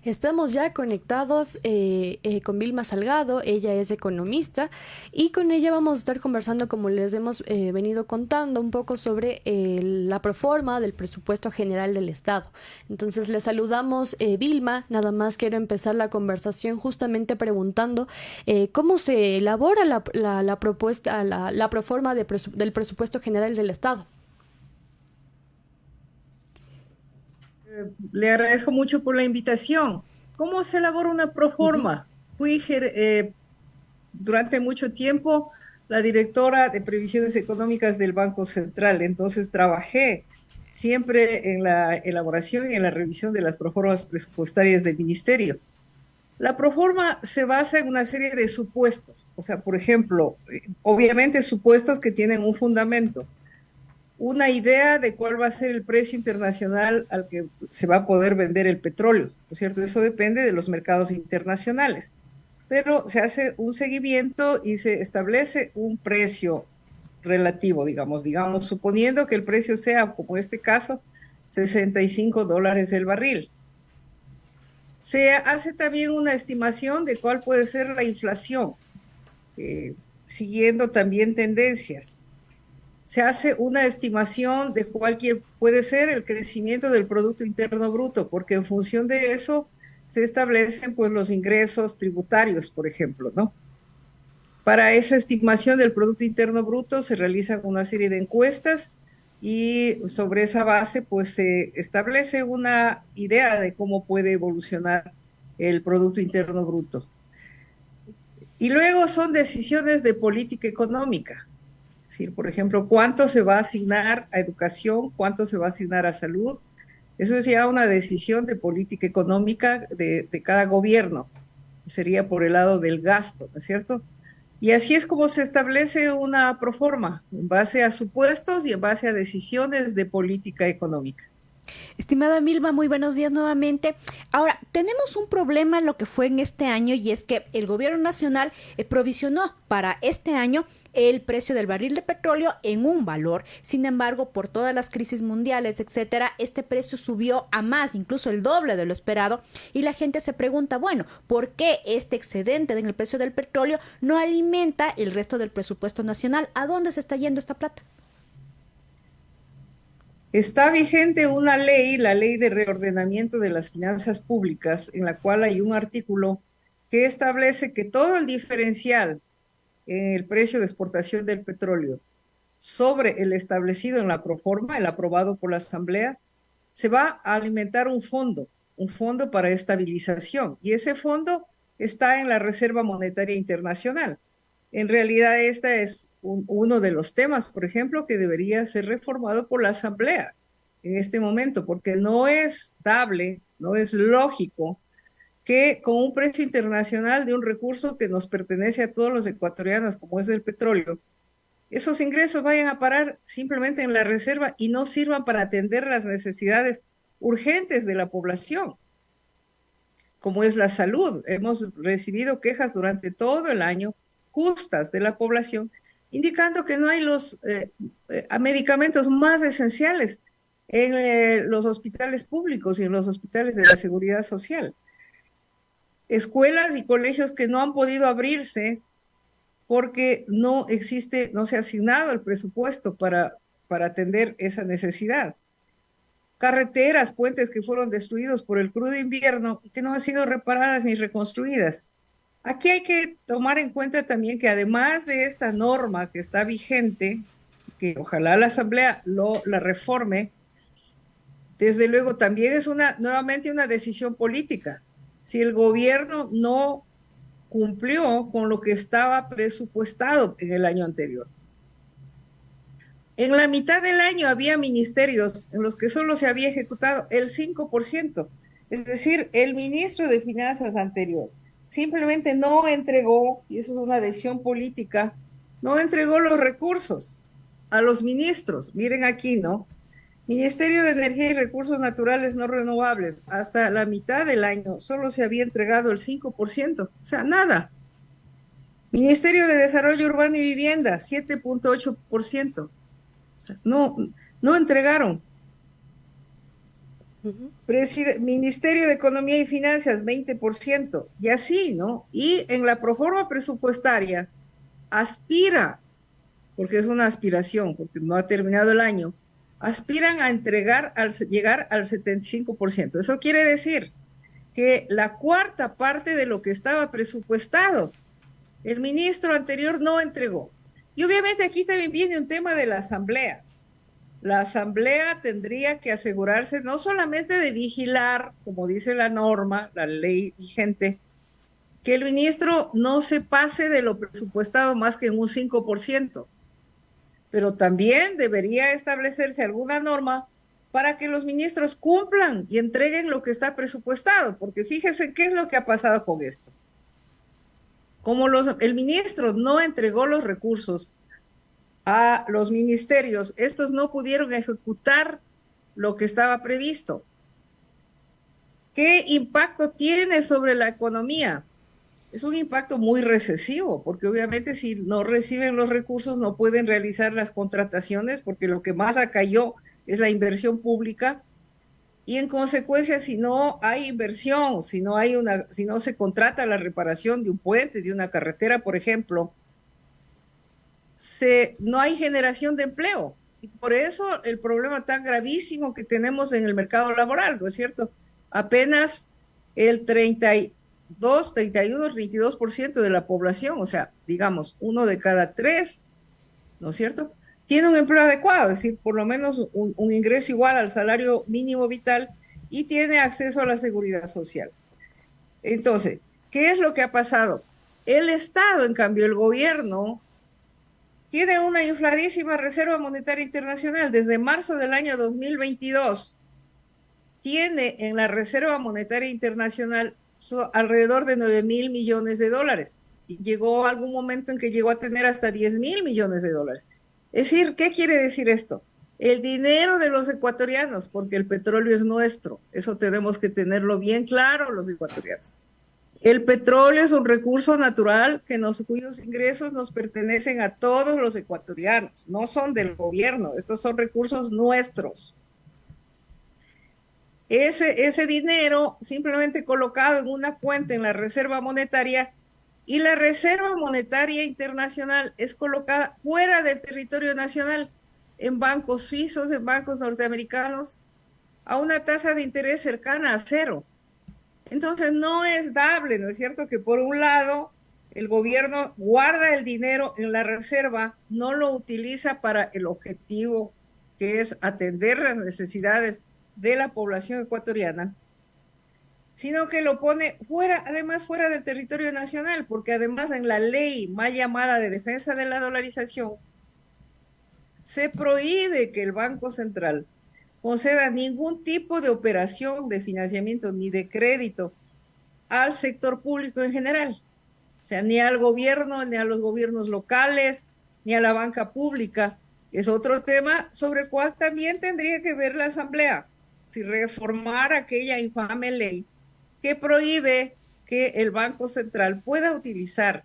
Estamos ya conectados con Vilma Salgado, ella es economista y con ella vamos a estar conversando, como les hemos venido contando, un poco sobre la proforma del presupuesto general del Estado. Entonces le saludamos, Vilma. Nada más quiero empezar la conversación justamente preguntando cómo se elabora la propuesta, la proforma del presupuesto general del Estado. Le agradezco mucho por la invitación. ¿Cómo se elabora una Ujú. proforma? Durante mucho tiempo la directora de previsiones económicas del Banco Central, entonces trabajé siempre en la elaboración y en la revisión de las proformas presupuestarias del ministerio. La proforma se basa en una serie de supuestos, o sea, por ejemplo, obviamente supuestos que tienen un fundamento, una idea de cuál va a ser el precio internacional al que se va a poder vender el petróleo, ¿no es cierto? Eso depende de los mercados internacionales, pero se hace un seguimiento y se establece un precio relativo, digamos, suponiendo que el precio sea, como en este caso, $65 el barril. Se hace también una estimación de cuál puede ser la inflación, eh, siguiendo también tendencias. Se hace una estimación de cualquier puede ser el crecimiento del Producto Interno Bruto, porque en función de eso se establecen pues los ingresos tributarios, por ejemplo, ¿no? Para esa estimación del Producto Interno Bruto se realizan una serie de encuestas y sobre esa base pues se establece una idea de cómo puede evolucionar el Producto Interno Bruto. Y luego son decisiones de política económica. Es decir, por ejemplo, cuánto se va a asignar a educación, cuánto se va a asignar a salud. Eso es ya una decisión de política económica de cada gobierno. Sería por el lado del gasto, ¿no es cierto? Y así es como se establece una proforma, en base a supuestos y en base a decisiones de política económica. Estimada Milma, muy buenos días nuevamente. Ahora, tenemos un problema en lo que fue en este año y es que el gobierno nacional provisionó para este año el precio del barril de petróleo en un valor. Sin embargo, por todas las crisis mundiales, etcétera, este precio subió a más, incluso el doble de lo esperado, y la gente se pregunta, bueno, ¿por qué este excedente en el precio del petróleo no alimenta el resto del presupuesto nacional? ¿A dónde se está yendo esta plata? Está vigente una ley, la Ley de Reordenamiento de las Finanzas Públicas, en la cual hay un artículo que establece que todo el diferencial en el precio de exportación del petróleo sobre el establecido en la proforma, el aprobado por la Asamblea, se va a alimentar un fondo para estabilización, y ese fondo está en la Reserva Monetaria Internacional. En realidad, este es uno de los temas, por ejemplo, que debería ser reformado por la Asamblea en este momento, porque no es dable, no es lógico que con un precio internacional de un recurso que nos pertenece a todos los ecuatorianos, como es el petróleo, esos ingresos vayan a parar simplemente en la reserva y no sirvan para atender las necesidades urgentes de la población, como es la salud. Hemos recibido quejas durante todo el año justas de la población, indicando que no hay los medicamentos más esenciales en los hospitales públicos y en los hospitales de la seguridad social. Escuelas y colegios que no han podido abrirse porque no existe, no se ha asignado el presupuesto para atender esa necesidad. Carreteras, puentes que fueron destruidos por el crudo invierno y que no han sido reparadas ni reconstruidas. Aquí hay que tomar en cuenta también que además de esta norma que está vigente, que ojalá la Asamblea la reforme, desde luego también es nuevamente una decisión política. Si el gobierno no cumplió con lo que estaba presupuestado en el año anterior. En la mitad del año había ministerios en los que solo se había ejecutado el 5%. Es decir, el ministro de Finanzas anterior simplemente no entregó, y eso es una decisión política, no entregó los recursos a los ministros. Miren aquí, ¿no? Ministerio de Energía y Recursos Naturales No Renovables, hasta la mitad del año solo se había entregado el 5%, o sea, nada. Ministerio de Desarrollo Urbano y Vivienda, 7.8%. O sea, no entregaron. Ujú. Ministerio de Economía y Finanzas, 20%, y así, ¿no? Y en la proforma presupuestaria aspira, porque es una aspiración, porque no ha terminado el año, aspiran a llegar al 75%. Eso quiere decir que la cuarta parte de lo que estaba presupuestado, el ministro anterior no entregó. Y obviamente aquí también viene un tema de la asamblea. La asamblea tendría que asegurarse no solamente de vigilar, como dice la norma, la ley vigente, que el ministro no se pase de lo presupuestado más que en un 5%, pero también debería establecerse alguna norma para que los ministros cumplan y entreguen lo que está presupuestado, porque fíjese qué es lo que ha pasado con esto. Como el ministro no entregó los recursos a los ministerios, estos no pudieron ejecutar lo que estaba previsto. ¿Qué impacto tiene sobre la economía? Es un impacto muy recesivo, porque obviamente si no reciben los recursos no pueden realizar las contrataciones, porque lo que más cayó es la inversión pública, y en consecuencia si no hay inversión, si no se contrata la reparación de un puente, de una carretera, por ejemplo, no hay generación de empleo. Y por eso el problema tan gravísimo que tenemos en el mercado laboral, ¿no es cierto? Apenas el 32% de la población, o sea, digamos, 1 de cada 3, ¿no es cierto?, tiene un empleo adecuado, es decir, por lo menos un ingreso igual al salario mínimo vital y tiene acceso a la seguridad social. Entonces, ¿qué es lo que ha pasado? El Estado, en cambio, el gobierno, tiene una infladísima Reserva Monetaria Internacional. Desde marzo del año 2022, tiene en la Reserva Monetaria Internacional alrededor de 9,000 millones de dólares. Y llegó algún momento en que llegó a tener hasta 10,000 millones de dólares. Es decir, ¿qué quiere decir esto? El dinero de los ecuatorianos, porque el petróleo es nuestro. Eso tenemos que tenerlo bien claro los ecuatorianos. El petróleo es un recurso natural cuyos ingresos nos pertenecen a todos los ecuatorianos, no son del gobierno, estos son recursos nuestros. Ese dinero simplemente colocado en una cuenta en la Reserva Monetaria, y la Reserva Monetaria Internacional es colocada fuera del territorio nacional, en bancos suizos, en bancos norteamericanos, a una tasa de interés cercana a 0. Entonces no es dable, ¿no es cierto?, que por un lado el gobierno guarda el dinero en la reserva, no lo utiliza para el objetivo que es atender las necesidades de la población ecuatoriana, sino que lo pone fuera, además fuera del territorio nacional, porque además en la ley mal llamada de defensa de la dolarización, se prohíbe que el Banco Central conceda ningún tipo de operación de financiamiento ni de crédito al sector público en general. O sea, ni al gobierno, ni a los gobiernos locales, ni a la banca pública. Es otro tema sobre el cual también tendría que ver la Asamblea, si reformar aquella infame ley que prohíbe que el Banco Central pueda utilizar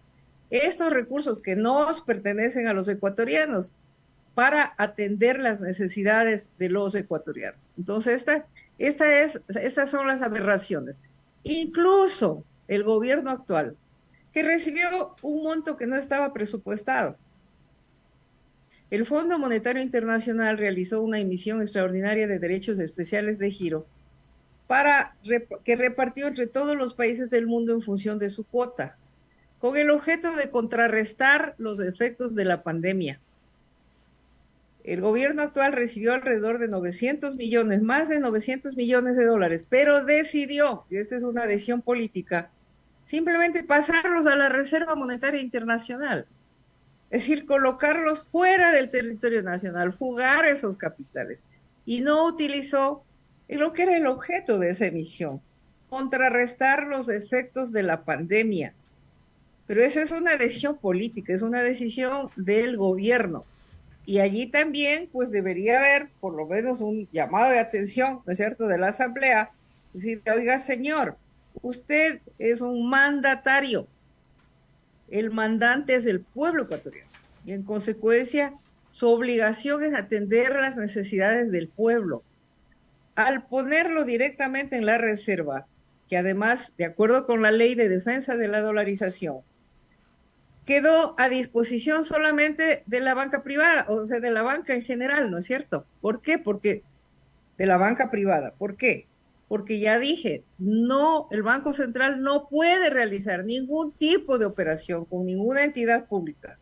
estos recursos que nos pertenecen a los ecuatorianos para atender las necesidades de los ecuatorianos. Entonces, estas son las aberraciones. Incluso el gobierno actual, que recibió un monto que no estaba presupuestado. El Fondo Monetario Internacional realizó una emisión extraordinaria de derechos especiales de giro que repartió entre todos los países del mundo en función de su cuota, con el objeto de contrarrestar los efectos de la pandemia. El gobierno actual recibió alrededor de 900 millones, más de 900 millones de dólares, pero decidió, y esta es una decisión política, simplemente pasarlos a la Reserva Monetaria Internacional. Es decir, colocarlos fuera del territorio nacional, fugar esos capitales. Y no utilizó lo que era el objeto de esa emisión, contrarrestar los efectos de la pandemia. Pero esa es una decisión política, es una decisión del gobierno. Y allí también, pues debería haber por lo menos un llamado de atención, ¿no es cierto?, de la Asamblea. Es decir, oiga, señor, usted es un mandatario. El mandante es el pueblo ecuatoriano. Y en consecuencia, su obligación es atender las necesidades del pueblo. al ponerlo directamente en la reserva, que además, de acuerdo con la ley de defensa de la dolarización, quedó a disposición solamente de la banca privada, o sea, de la banca en general, ¿no es cierto? ¿Por qué? Porque de la banca privada. ¿Por qué? Porque ya dije, no, el Banco Central no puede realizar ningún tipo de operación con ninguna entidad pública.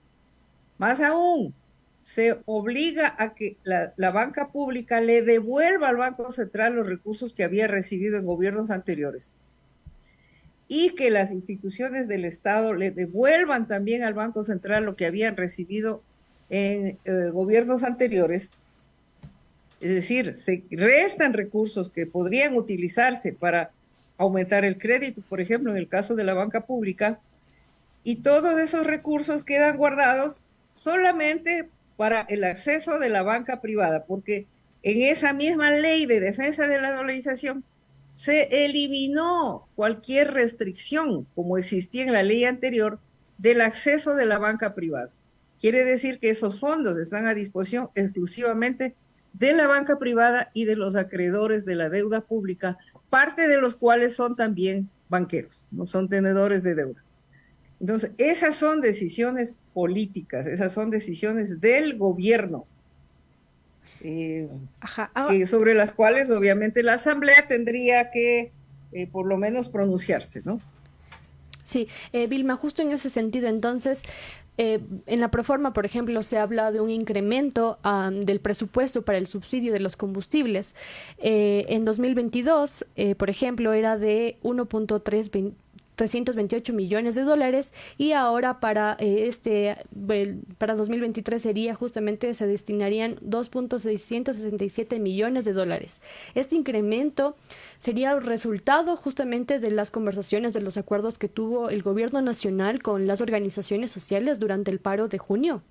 Más aún, se obliga a que la banca pública le devuelva al Banco Central los recursos que había recibido en gobiernos anteriores y que las instituciones del Estado le devuelvan también al Banco Central lo que habían recibido en gobiernos anteriores. Es decir, se restan recursos que podrían utilizarse para aumentar el crédito, por ejemplo, en el caso de la banca pública, y todos esos recursos quedan guardados solamente para el acceso de la banca privada, porque en esa misma ley de defensa de la dolarización se eliminó cualquier restricción, como existía en la ley anterior, del acceso de la banca privada. Quiere decir que esos fondos están a disposición exclusivamente de la banca privada y de los acreedores de la deuda pública, parte de los cuales son también banqueros, no son tenedores de deuda. Entonces, esas son decisiones políticas, esas son decisiones del gobierno, sobre las cuales obviamente la Asamblea tendría que por lo menos pronunciarse, ¿no? Sí, Vilma, justo en ese sentido, entonces, en la proforma, por ejemplo, se habla de un incremento del presupuesto para el subsidio de los combustibles. En 2022, por ejemplo, era de 328 millones de dólares y ahora para 2023 sería justamente, se destinarían 2.667 millones de dólares. Este incremento sería resultado justamente de las conversaciones, de los acuerdos que tuvo el gobierno nacional con las organizaciones sociales durante el paro de junio.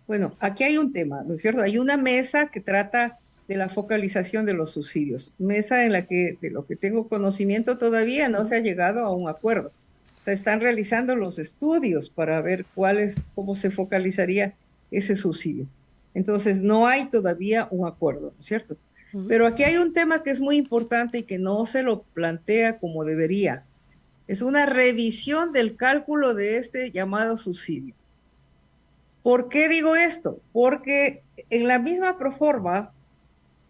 Bueno, aquí hay un tema, ¿no es cierto? Hay una mesa que trata de la focalización de los subsidios, mesa en la que, de lo que tengo conocimiento, todavía no se ha llegado a un acuerdo. O sea, están realizando los estudios para ver cómo se focalizaría ese subsidio. Entonces, no hay todavía un acuerdo, ¿no es cierto? Pero aquí hay un tema que es muy importante y que no se lo plantea como debería. Es una revisión del cálculo de este llamado subsidio. ¿Por qué digo esto? Porque en la misma proforma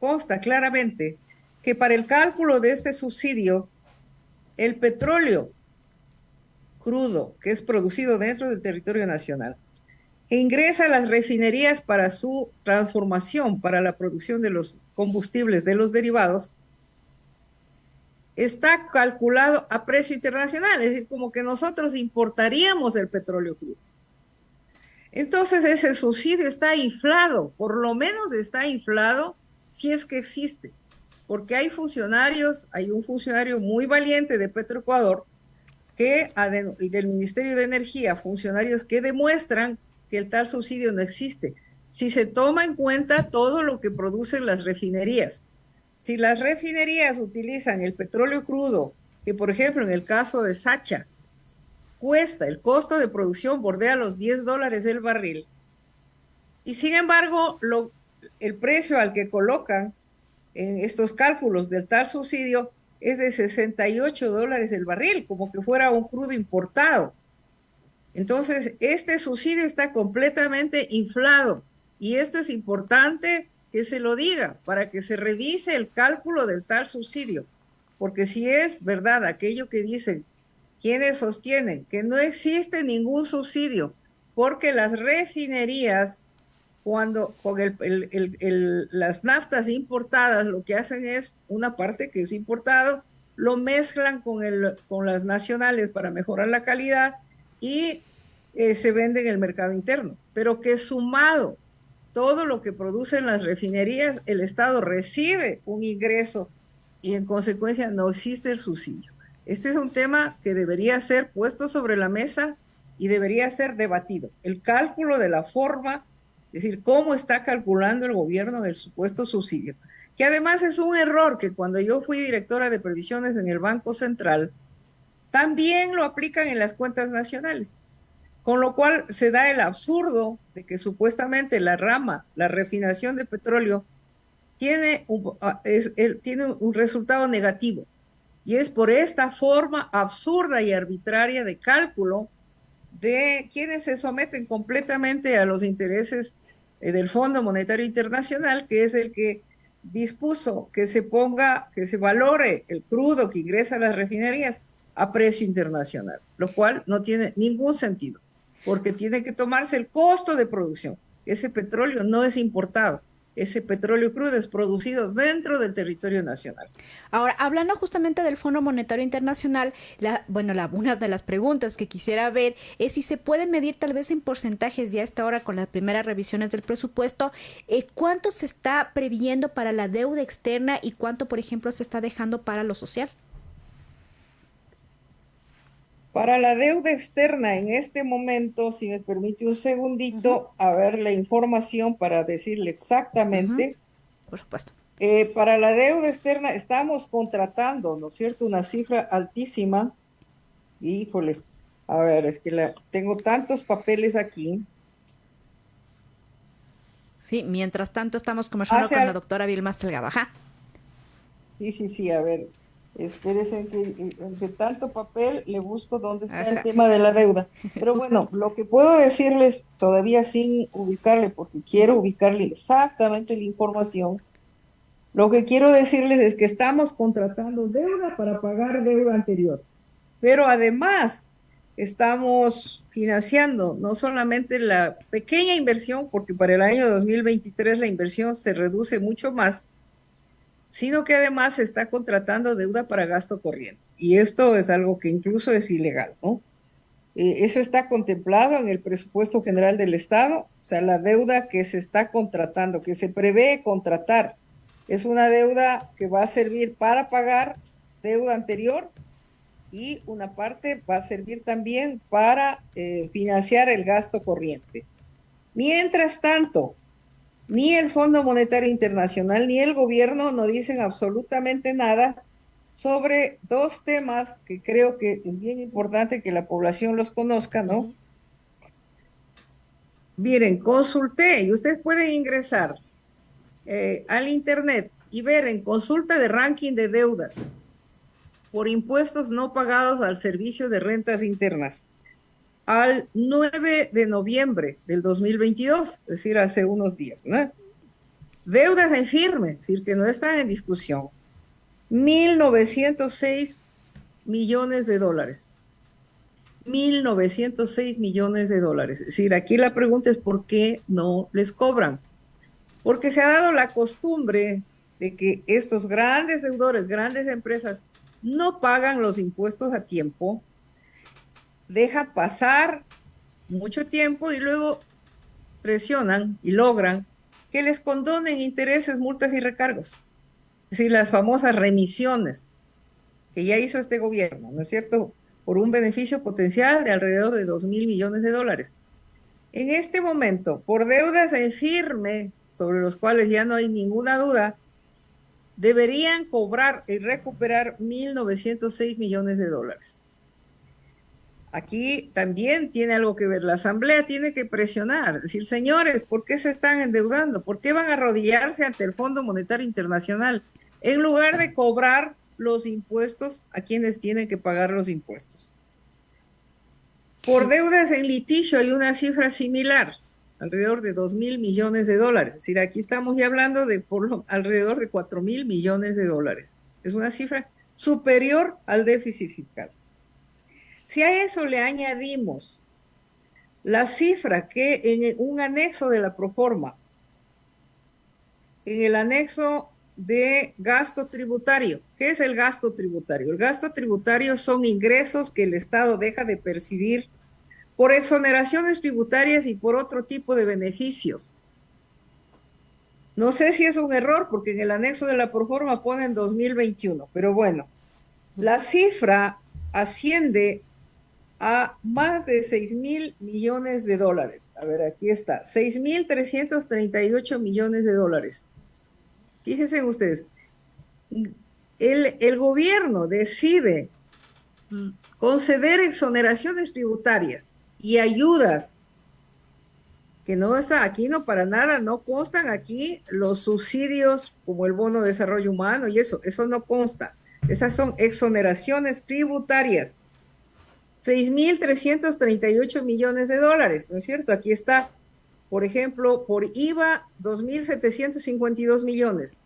consta claramente que para el cálculo de este subsidio, el petróleo crudo que es producido dentro del territorio nacional, que ingresa a las refinerías para su transformación, para la producción de los combustibles, de los derivados, está calculado a precio internacional, es decir, como que nosotros importaríamos el petróleo crudo. Entonces ese subsidio está inflado, por lo menos está inflado si es que existe, porque hay un funcionario muy valiente de Petroecuador y del Ministerio de Energía, funcionarios que demuestran que el tal subsidio no existe. Si se toma en cuenta todo lo que producen las refinerías, si las refinerías utilizan el petróleo crudo, que por ejemplo en el caso de Sacha, el costo de producción bordea los $10 el barril, y sin embargo el precio al que colocan en estos cálculos del tal subsidio es de $68 el barril, como que fuera un crudo importado. Entonces, este subsidio está completamente inflado y esto es importante que se lo diga para que se revise el cálculo del tal subsidio, porque si es verdad aquello que dicen quienes sostienen que no existe ningún subsidio, porque las refinerías cuando con las naftas importadas lo que hacen es una parte que es importado, lo mezclan con las nacionales para mejorar la calidad y se vende en el mercado interno, pero que sumado todo lo que producen las refinerías, el Estado recibe un ingreso y en consecuencia no existe el subsidio. Este es un tema que debería ser puesto sobre la mesa y debería ser debatido. El cálculo de la forma, es decir, cómo está calculando el gobierno el supuesto subsidio, que además es un error que cuando yo fui directora de previsiones en el Banco Central, también lo aplican en las cuentas nacionales, con lo cual se da el absurdo de que supuestamente la refinación de petróleo tiene un resultado negativo. Y es por esta forma absurda y arbitraria de cálculo de quienes se someten completamente a los intereses del Fondo Monetario Internacional, que es el que dispuso que se valore el crudo que ingresa a las refinerías a precio internacional, lo cual no tiene ningún sentido, porque tiene que tomarse el costo de producción. Ese petróleo no es importado, ese petróleo crudo es producido dentro del territorio nacional. Ahora, hablando justamente del Fondo Monetario Internacional, una de las preguntas que quisiera ver es si se puede medir tal vez en porcentajes ya hasta ahora con las primeras revisiones del presupuesto, cuánto se está previendo para la deuda externa y cuánto, por ejemplo, se está dejando para lo social. Para la deuda externa, en este momento, si me permite un segundito, a ver la información para decirle exactamente. Por supuesto. Para la deuda externa estamos contratando, ¿no es cierto?, una cifra altísima. Híjole, a ver, es que tengo tantos papeles aquí. Sí, mientras tanto estamos conversando con la doctora Vilma Salgado. Ajá. Sí, a ver, espérese que entre tanto papel le busco dónde está el tema de la deuda. Pero bueno, lo que puedo decirles todavía sin ubicarle, porque quiero ubicarle exactamente la información, lo que quiero decirles es que estamos contratando deuda para pagar deuda anterior, pero además estamos financiando no solamente la pequeña inversión, porque para el año 2023 la inversión se reduce mucho más, sino que además se está contratando deuda para gasto corriente. Y esto es algo que incluso es ilegal, ¿no? Eso está contemplado en el presupuesto general del Estado, o sea, la deuda que se está contratando, que se prevé contratar, es una deuda que va a servir para pagar deuda anterior y una parte va a servir también para financiar el gasto corriente. Mientras tanto, ni el Fondo Monetario Internacional ni el gobierno no dicen absolutamente nada sobre dos temas que creo que es bien importante que la población los conozca, ¿no? Miren, consulté y ustedes pueden ingresar al internet y ver en consulta de ranking de deudas por impuestos no pagados al Servicio de Rentas Internas al 9 de noviembre del 2022, es decir, hace unos días, ¿no? Deudas en firme, es decir, que no están en discusión, 1.906 millones de dólares. 1.906 millones de dólares. Es decir, aquí la pregunta es ¿por qué no les cobran? Porque se ha dado la costumbre de que estos grandes deudores, grandes empresas, no pagan los impuestos a tiempo, dejan pasar mucho tiempo y luego presionan y logran que les condonen intereses, multas y recargos. Es decir, las famosas remisiones que ya hizo este gobierno, ¿no es cierto?, por un beneficio potencial de alrededor de 2.000 millones de dólares. En este momento, por deudas en firme, sobre los cuales ya no hay ninguna duda, deberían cobrar y recuperar 1.906 millones de dólares. Aquí también tiene algo que ver. La Asamblea tiene que presionar, decir, señores, ¿por qué se están endeudando? ¿Por qué van a arrodillarse ante el Fondo Monetario Internacional en lugar de cobrar los impuestos a quienes tienen que pagar los impuestos? Por deudas en litigio hay una cifra similar, alrededor de 2.000 millones de dólares. Es decir, aquí estamos ya hablando de alrededor de 4.000 millones de dólares. Es una cifra superior al déficit fiscal. Si a eso le añadimos la cifra que en un anexo de la proforma, en el anexo de gasto tributario. ¿Qué es el gasto tributario? El gasto tributario son ingresos que el Estado deja de percibir por exoneraciones tributarias y por otro tipo de beneficios. No sé si es un error, porque en el anexo de la proforma ponen 2021, pero bueno, la cifra asciende a más de 6.000 millones de dólares. A ver, aquí está, 6.338 millones de dólares. Fíjense ustedes, el gobierno decide conceder exoneraciones tributarias y ayudas que no está aquí, no para nada, no constan aquí los subsidios como el bono de desarrollo humano y eso no consta. Estas son exoneraciones tributarias. 6.338 millones de dólares, ¿no es cierto? Aquí está, por ejemplo, por IVA, 2.752 millones.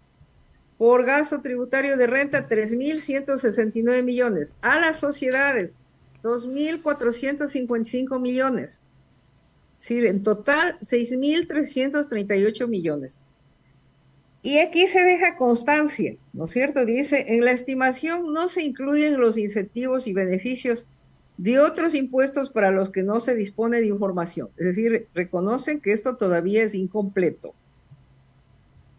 Por gasto tributario de renta, 3.169 millones. A las sociedades, 2.455 millones. Es decir, en total, 6.338 millones. Y aquí se deja constancia, ¿no es cierto? Dice, en la estimación no se incluyen los incentivos y beneficios de otros impuestos para los que no se dispone de información. Es decir, reconocen que esto todavía es incompleto.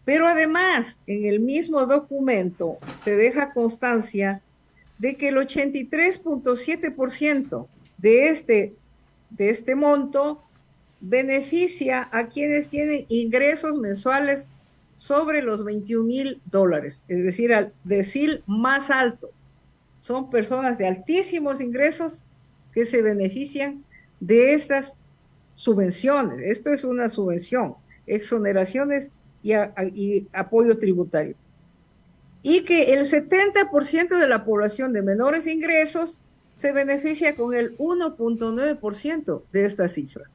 Pero además, en el mismo documento se deja constancia de que el 83.7% de este monto beneficia a quienes tienen ingresos mensuales sobre los $21,000, es decir, al decil más alto. Son personas de altísimos ingresos que se benefician de estas subvenciones. Esto es una subvención, exoneraciones y apoyo tributario. Y que el 70% de la población de menores ingresos se beneficia con el 1.9% de esta cifra.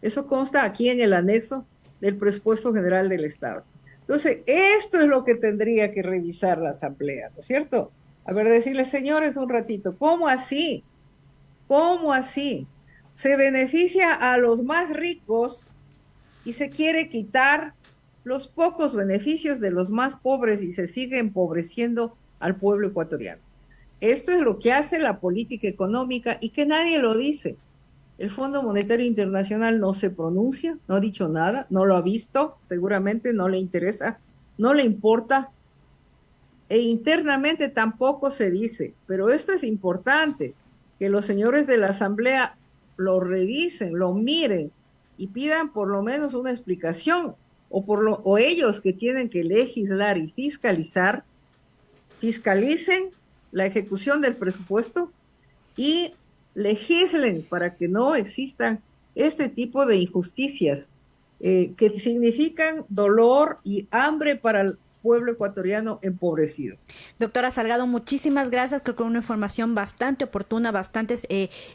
Eso consta aquí en el anexo del presupuesto general del Estado. Entonces, esto es lo que tendría que revisar la Asamblea, ¿no es cierto? A ver, decirles, señores, un ratito, ¿cómo así? ¿Cómo así? Se beneficia a los más ricos y se quiere quitar los pocos beneficios de los más pobres y se sigue empobreciendo al pueblo ecuatoriano. Esto es lo que hace la política económica y que nadie lo dice. El Fondo Monetario Internacional no se pronuncia, no ha dicho nada, no lo ha visto, seguramente no le interesa, no le importa, e internamente tampoco se dice. Pero esto es importante, que los señores de la Asamblea lo revisen, lo miren y pidan por lo menos una explicación, o ellos que tienen que legislar y fiscalizar, fiscalicen la ejecución del presupuesto y legislen para que no existan este tipo de injusticias que significan dolor y hambre para el pueblo ecuatoriano empobrecido. Doctora Salgado, muchísimas gracias, creo que una información bastante oportuna, bastante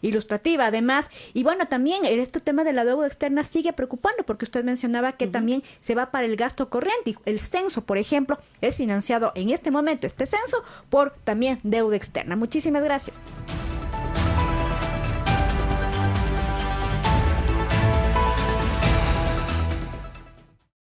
ilustrativa además, y bueno, también este tema de la deuda externa sigue preocupando, porque usted mencionaba que también se va para el gasto corriente, y el censo, por ejemplo, es financiado en este momento, este censo, por también deuda externa. Muchísimas gracias.